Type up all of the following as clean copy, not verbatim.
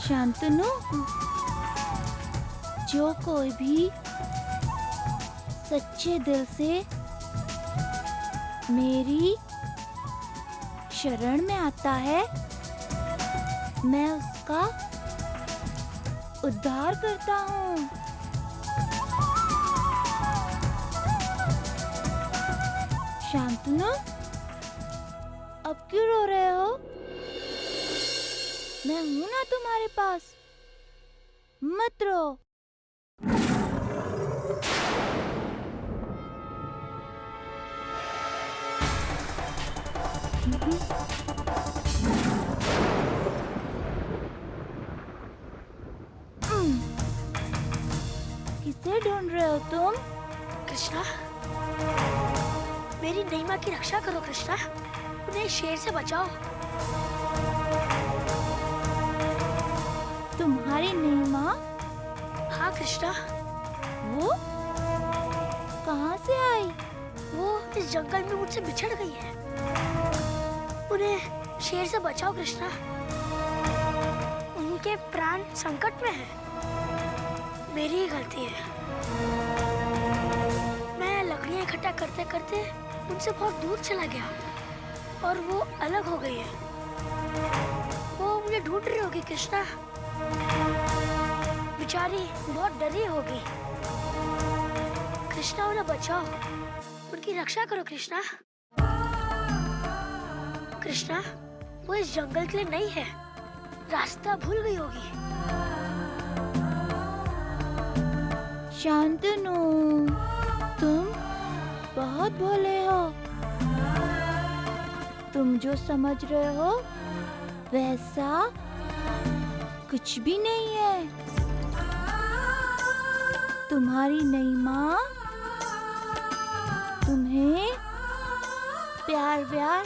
शांतनु, जो कोई भी सच्चे दिल से मेरी शरण में आता है, मैं उसका उद्धार करता हूँ। शांतनु, अब क्यों रो रहे हो? मैं हूं ना तुम्हारे पास, मत रो। किसे ढूंढ रहे हो तुम? कृष्णा, मेरी नई माँ की रक्षा करो कृष्णा, उन्हें शेर से बचाओ। तुम्हारी नई माँ? हाँ कृष्णा। वो कहाँ से आई? वो इस जंगल में मुझसे बिछड़ गई है। उन्हें शेर से बचाओ कृष्णा, उनके प्राण संकट में हैं। मेरी ही गलती है। मैं लकड़ियाँ इकट्ठा करते करते उनसे बहुत दूर चला गया और वो अलग हो गई है। वो मुझे ढूंढ रही होगी कृष्णा, बेचारी बहुत डरी होगी। कृष्णा, उन्हें बचाओ, उनकी रक्षा करो कृष्णा। कृष्णा, वो इस जंगल के लिए नहीं है, रास्ता भूल गई होगी। शांतनु, तुम बहुत भोले हो। तुम जो समझ रहे हो वैसा कुछ भी नहीं है। तुम्हारी नई माँ तुम्हें प्यार व्यार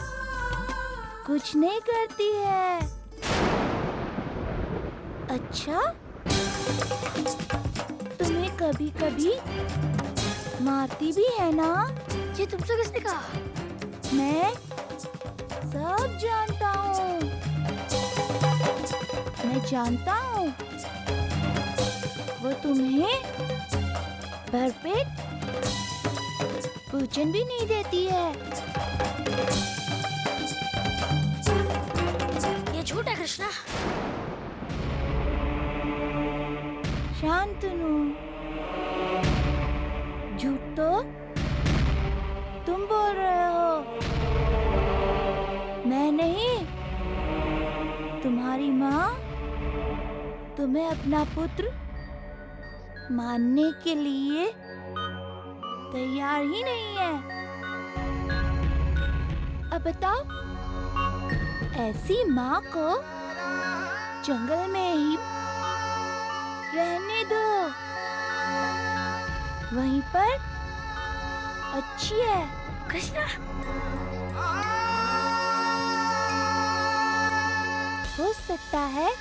कुछ नहीं करती है। अच्छा, तुम्हें कभी कभी मारती भी है ना? ये तुमसे किसने कहा? मैं सब जानता हूँ। मैं जानता हूँ वो तुम्हें भरपेट भोजन भी नहीं देती है। ये झूठ है कृष्णा। शांतनु, झूठ तो तुम बोल रहे हो, मैं नहीं। तुम्हारी माँ तुम्हें अपना पुत्र मानने के लिए तैयार ही नहीं है। अब बताओ, ऐसी माँ को जंगल में ही रहने दो, वहीं पर अच्छी है। कृष्णा, हो सकता है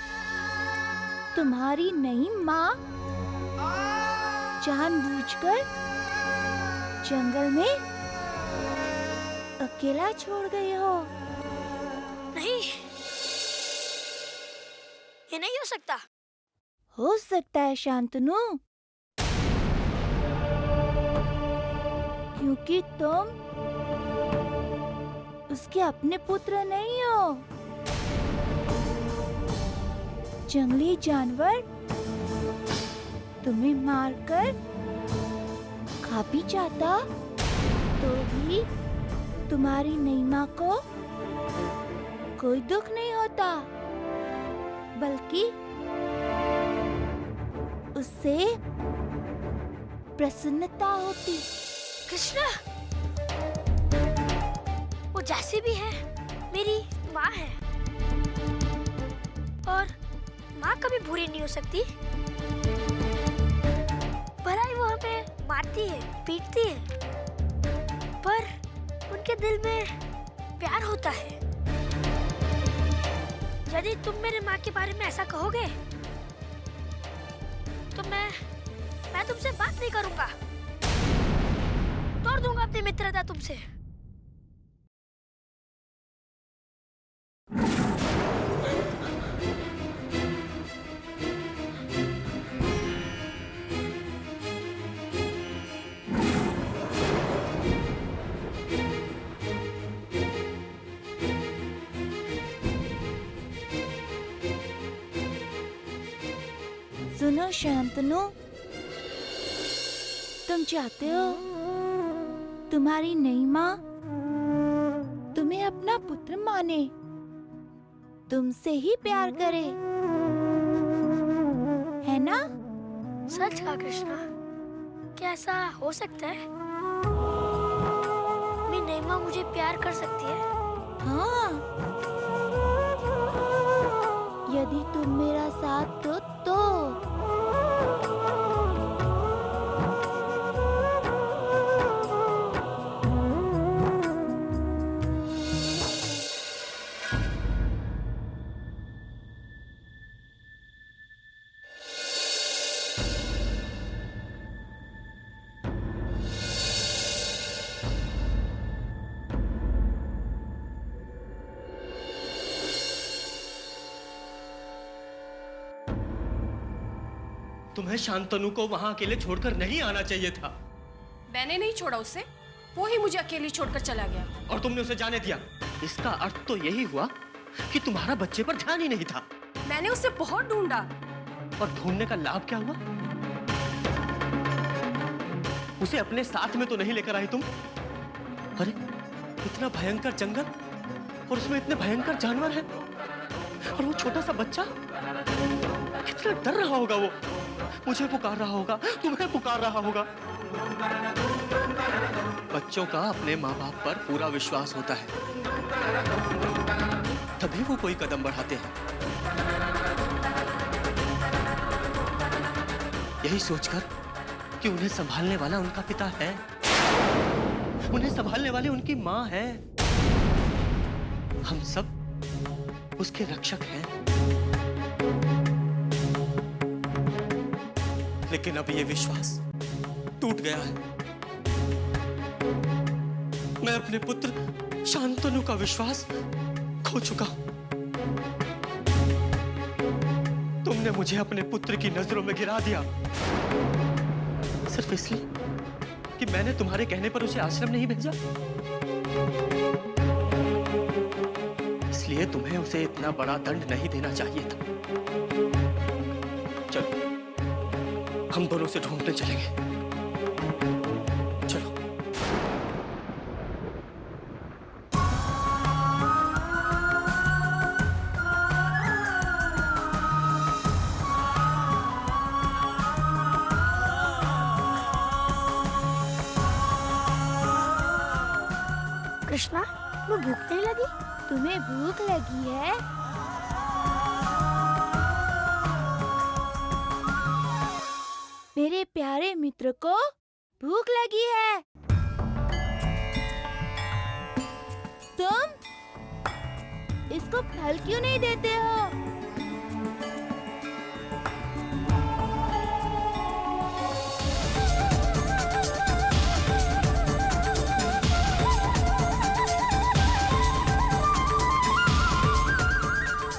तुम्हारी नई माँ जानबूझकर जंगल में अकेला छोड़ गई हो। नहीं, ये नहीं हो सकता। हो सकता है शांतनु, क्योंकि तुम उसके अपने पुत्र नहीं हो। जंगली जानवर तुम्हें मारकर खा भी जाता तो भी तुम्हारी नई माँ को कोई दुख नहीं होता, बल्कि उससे प्रसन्नता होती। कृष्णा, वो जैसी भी है मेरी माँ है, और माँ कभी बुरी नहीं हो सकती। भला ही वो हमें मारती है, पीटती है, पर उनके दिल में प्यार होता है। यदि तुम मेरे माँ के बारे में ऐसा कहोगे तो मैं तुमसे बात नहीं करूंगा, तोड़ दूंगा अपनी मित्रता तुमसे। सुनो शांतनु, तुम चाहते हो तुम्हारी नई माँ तुम्हें अपना पुत्र माने, तुमसे ही प्यार करे, है ना? सच कहा कृष्णा, क्या ऐसा हो सकता है? मेरी नई माँ मुझे प्यार कर सकती है? हाँ, यदि तुम मेरा साथ दो तो। तुम्हें शांतनु को वहां अकेले छोड़कर नहीं आना चाहिए था। मैंने नहीं छोड़ा उसे, वो ही मुझे अकेली छोड़कर चला गया। और तुमने उसे जाने दिया। इसका अर्थ तो यही हुआ कि तुम्हारा बच्चे पर ध्यान ही नहीं था। मैंने उसे बहुत ढूंढा। और ढूंढने का लाभ क्या हुआ? उसे अपने साथ में तो नहीं लेकर आई तुम? अरे इतना भयंकर जंगल और उसमें इतने भयंकर जानवर हैं, और वो छोटा सा बच्चा कितना डर रहा होगा। वो मुझे पुकार रहा होगा, तुम्हें पुकार रहा होगा। बच्चों का अपने माँ बाप पर पूरा विश्वास होता है, तभी वो कोई कदम बढ़ाते हैं। यही सोचकर कि उन्हें संभालने वाला उनका पिता है, उन्हें संभालने वाली उनकी माँ है, हम सब उसके रक्षक हैं। लेकिन अब ये विश्वास टूट गया है। मैं अपने पुत्र शांतनु का विश्वास खो चुका हूं। तुमने मुझे अपने पुत्र की नजरों में गिरा दिया, सिर्फ इसलिए कि मैंने तुम्हारे कहने पर उसे आश्रम नहीं भेजा। इसलिए तुम्हें उसे इतना बड़ा दंड नहीं देना चाहिए था। चलो हम दोनों से ढूंढने चलेंगे। चलो। कृष्णा, तुम्हें भूख नहीं लगी? तुम्हें भूख लगी है? मेरे प्यारे मित्र को भूख लगी है। तुम इसको फल क्यों नहीं देते हो?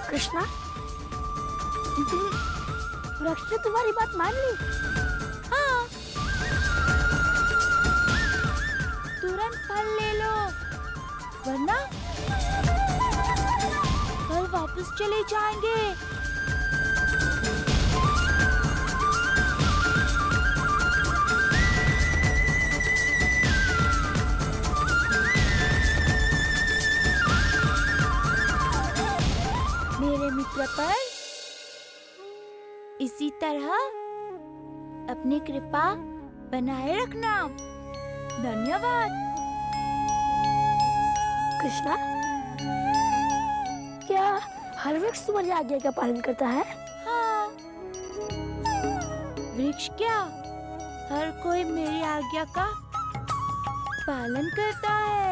कृष्णा, वृक्ष ने तुम्हारी बात मान ली? हाँ, तुरंत फल ले लो, वरना कल वापस चले जाएंगे। मेरे मित्र पर इसी तरह अपनी कृपा बनाए रखना। धन्यवाद। कृष्णा, क्या हर वृक्ष तुम्हारी आज्ञा का पालन करता है? हाँ, वृक्ष क्या, हर कोई मेरी आज्ञा का पालन करता है।